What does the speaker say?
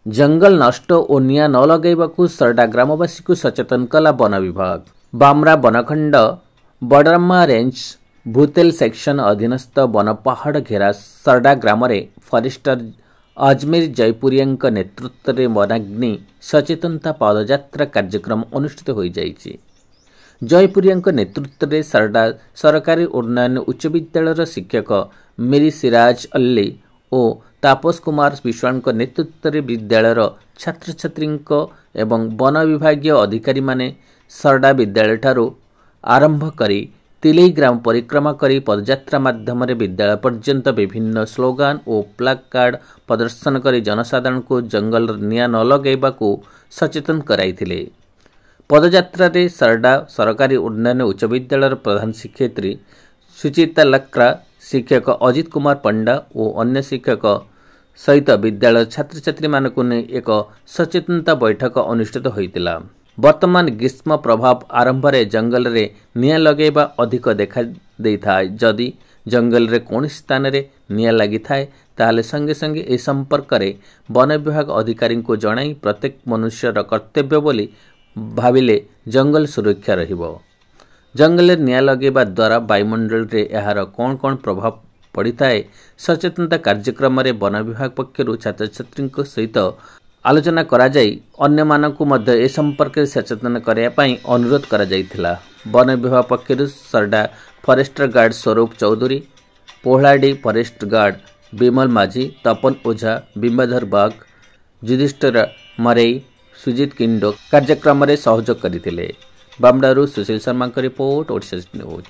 जंगल नष्ट और निया न लगेबाकू सरडा ग्रामवासी को सचेतन कला वन विभाग। बामरा बनखंड बडरामा रेंज भूतेल सेक्शन अधीनस्थ वन पहाड़ घेरा सरडा ग्राम फरेस्टर अजमेर जयपुरिया नेतृत्व में वनाग्नि सचेतनता पदयात्रा कार्यक्रम अनुष्ठित हो जाइए। जयपुरिया नेतृत्व में सरडा सरकारी उन्नयन उच्च विद्यालय शिक्षक मेरी सिराज अल्ली और तापस कुमार विश्वाल नेतृत्व में विद्यालय छात्र छात्री एवं वन विभाग अधिकारी माने सरडा विद्यालय ठारू आरंभ करी तिलई ग्राम परिक्रमा करी पदयात्रा माध्यम विद्यालय पर्यंत विभिन्न स्लोगान और प्लाक कार्ड प्रदर्शन करी जनसाधारण को जंगल निया न लगेबाकू सचेतन कराइथिले। पदयात्रा रे सरडा सरकारी उन्नयन उच्च विद्यालय प्रधान शिक्षयित्री सुचिता लक्रा, शिक्षक अजित कुमार पंडा और अन्य शिक्षक सहित विद्यालय छात्र छात्री मानकु ने एक सचेतनता बैठक अनुष्ठित होइतिला। वर्तमान ग्रीष्म प्रभाव आरंभ रे जंगल रे निया लगेबा अधिक देखा देइथाय। जदि जंगल रे कौन स्थान रे निया लागि थाए ताले संगे संगे ए संपर्क रे वन विभाग अधिकारी को जणाई प्रत्येक मनुष्यर कर्तव्य बोली भाविले जंगल सुरक्षा रहिबो। जंगल रे निया लगेबा द्वारा वायुमंडल रे एहार कौन कौन प्रभाव पड़िथाए सचेतनता कार्यक्रम रे वन विभाग पक्षरु छात्र छात्री सहित आलोचना करा जाई अन्य मानकु मध्य ए संपर्क सचेतन करया पई अनुरोध करा जाइथिला। वन विभाग पक्षरु सरडा फॉरेस्टर गार्ड स्वरूप चौधरी, पोहलाडी फॉरेस्ट गार्ड विमल माझी, तपन ओझा, बिंबाधर बाग, युधिष्ठिर मरेई, सुजित किंडो कार्यक्रम रे सहयोग करथिले। बामडारू सुशील शर्मा का रिपोर्ट, ओडिशा न्यूज।